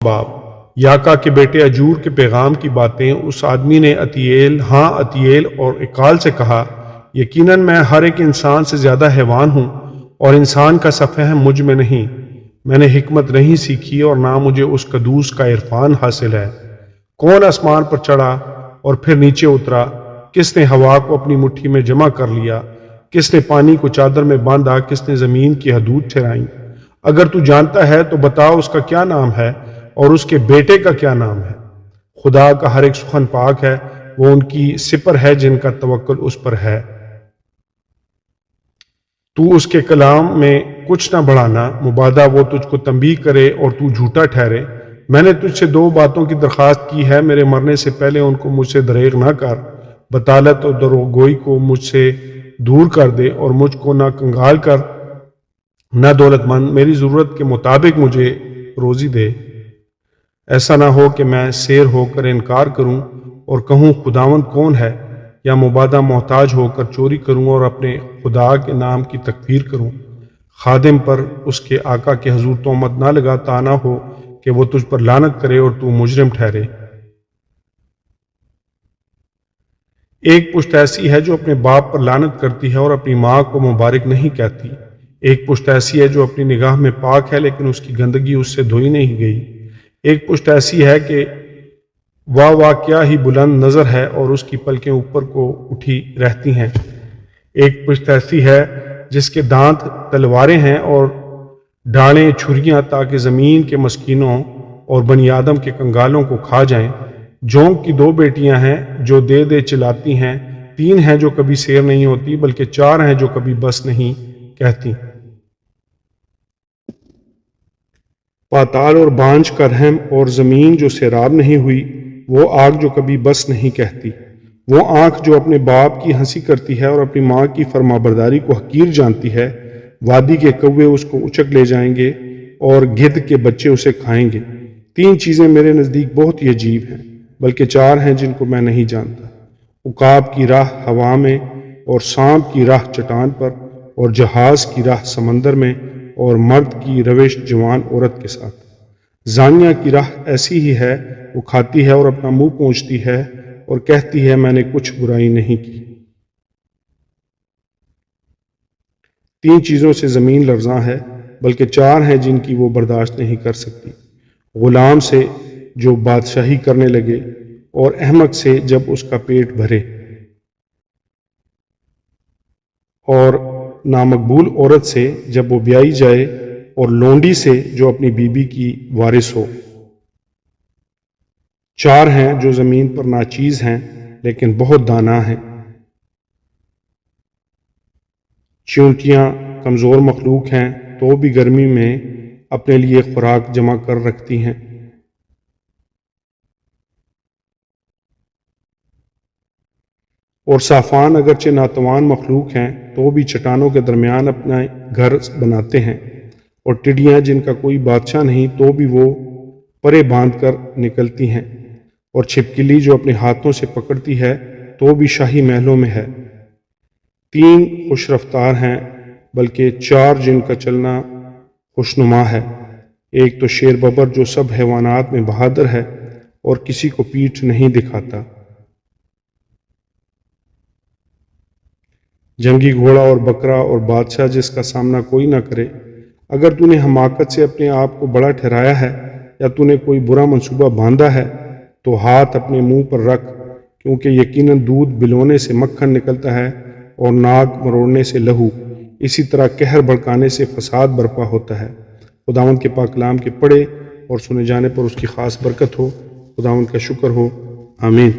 باب یاکا کے بیٹے اجور کے پیغام کی باتیں۔ اس آدمی نے عتییل اور اکال سے کہا، یقیناً میں ہر ایک انسان سے زیادہ حیوان ہوں اور انسان کا سا فہم مجھ میں نہیں۔ میں نے حکمت نہیں سیکھی اور نہ مجھے اس قدوس کا عرفان حاصل ہے۔ کون آسمان پر چڑھا اور پھر نیچے اترا؟ کس نے ہوا کو اپنی مٹھی میں جمع کر لیا؟ کس نے پانی کو چادر میں باندھا؟ کس نے زمین کی حدود ٹھہرائیں؟ اگر تو جانتا ہے تو بتا اس کا کیا نام ہے اور اس کے بیٹے کا کیا نام ہے۔ خدا کا ہر ایک سخن پاک ہے، وہ ان کی سپر ہے جن کا توکل اس پر ہے۔ تو اس کے کلام میں کچھ نہ بڑھانا، مبادا وہ تجھ کو تنبیہ کرے اور تو جھوٹا ٹھہرے۔ میں نے تجھ سے 2 باتوں کی درخواست کی ہے، میرے مرنے سے پہلے ان کو مجھ سے دریغ نہ کر۔ بطالت اور دروغگوئی کو مجھ سے دور کر دے اور مجھ کو نہ کنگال کر نہ دولت مند، میری ضرورت کے مطابق مجھے روزی دے۔ ایسا نہ ہو کہ میں سیر ہو کر انکار کروں اور کہوں خداوند کون ہے، یا مبادا محتاج ہو کر چوری کروں اور اپنے خدا کے نام کی تکفیر کروں۔ خادم پر اس کے آقا کے حضور تہمت نہ لگا، تا نہ ہو کہ وہ تجھ پر لعنت کرے اور تو مجرم ٹھہرے۔ ایک پشت ایسی ہے جو اپنے باپ پر لعنت کرتی ہے اور اپنی ماں کو مبارک نہیں کہتی۔ ایک پشت ایسی ہے جو اپنی نگاہ میں پاک ہے لیکن اس کی گندگی اس سے دھوئی نہیں گئی۔ ایک پشت ایسی ہے کہ واہ واہ کیا ہی بلند نظر ہے اور اس کی پلکیں اوپر کو اٹھی رہتی ہیں۔ ایک پشت ایسی ہے جس کے دانت تلواریں ہیں اور ڈاڑیں چھریاں، تاکہ زمین کے مسکینوں اور بنی آدم کے کنگالوں کو کھا جائیں۔ جونک کی 2 بیٹیاں ہیں جو دے دے چلاتی ہیں، 3 ہیں جو کبھی سیر نہیں ہوتی، بلکہ 4 ہیں جو کبھی بس نہیں کہتی۔ پاتال اور بانجھ کا رحم اور زمین جو سیراب نہیں ہوئی، وہ آگ جو کبھی بس نہیں کہتی۔ وہ آنکھ جو اپنے باپ کی ہنسی کرتی ہے اور اپنی ماں کی فرمانبرداری کو حقیر جانتی ہے۔ وادی کے کوے اس کو اچک لے جائیں گے اور گدھ کے بچے اسے کھائیں گے۔ 3 چیزیں میرے نزدیک بہت ہی عجیب ہیں، بلکہ 4 ہیں جن کو میں نہیں جانتا۔ عقاب کی راہ ہوا میں اور سانپ کی راہ چٹان پر اور جہاز کی راہ سمندر میں اور مرد کی روش جوان عورت کے ساتھ۔ زانیہ کی راہ ایسی ہی ہے، وہ کھاتی ہے اور اپنا منہ پونچھتی ہے اور کہتی ہے میں نے کچھ برائی نہیں کی۔ 3 چیزوں سے زمین لرزاں ہے، بلکہ 4 ہیں جن کی وہ برداشت نہیں کر سکتی۔ غلام سے جو بادشاہی کرنے لگے اور احمق سے جب اس کا پیٹ بھرے، اور نامقبول عورت سے جب وہ بیائی جائے، اور لونڈی سے جو اپنی بیوی کی وارث ہو۔ 4 ہیں جو زمین پر ناچیز ہیں لیکن بہت دانا ہیں۔ چیونٹیاں کمزور مخلوق ہیں تو بھی گرمی میں اپنے لیے خوراک جمع کر رکھتی ہیں۔ اور صافان اگرچہ ناتوان مخلوق ہیں تو بھی چٹانوں کے درمیان اپنا گھر بناتے ہیں۔ اور ٹڈیاں جن کا کوئی بادشاہ نہیں تو بھی وہ پرے باندھ کر نکلتی ہیں۔ اور چھپکلی جو اپنے ہاتھوں سے پکڑتی ہے تو بھی شاہی محلوں میں ہے۔ 3 خوش رفتار ہیں، بلکہ 4 جن کا چلنا خوشنما ہے۔ ایک تو شیر ببر جو سب حیوانات میں بہادر ہے اور کسی کو پیٹھ نہیں دکھاتا۔ جنگی گھوڑا اور بکرا اور بادشاہ جس کا سامنا کوئی نہ کرے۔ اگر تو نے حماقت سے اپنے آپ کو بڑا ٹھہرایا ہے یا تو نے کوئی برا منصوبہ باندھا ہے تو ہاتھ اپنے منہ پر رکھ، کیونکہ یقیناً دودھ بلونے سے مکھن نکلتا ہے اور ناک مروڑنے سے لہو، اسی طرح قہر بھڑکانے سے فساد برپا ہوتا ہے۔ خداوند کے پاک کلام کے پڑھے اور سنے جانے پر اس کی خاص برکت ہو۔ خداوند کا شکر ہو، آمین۔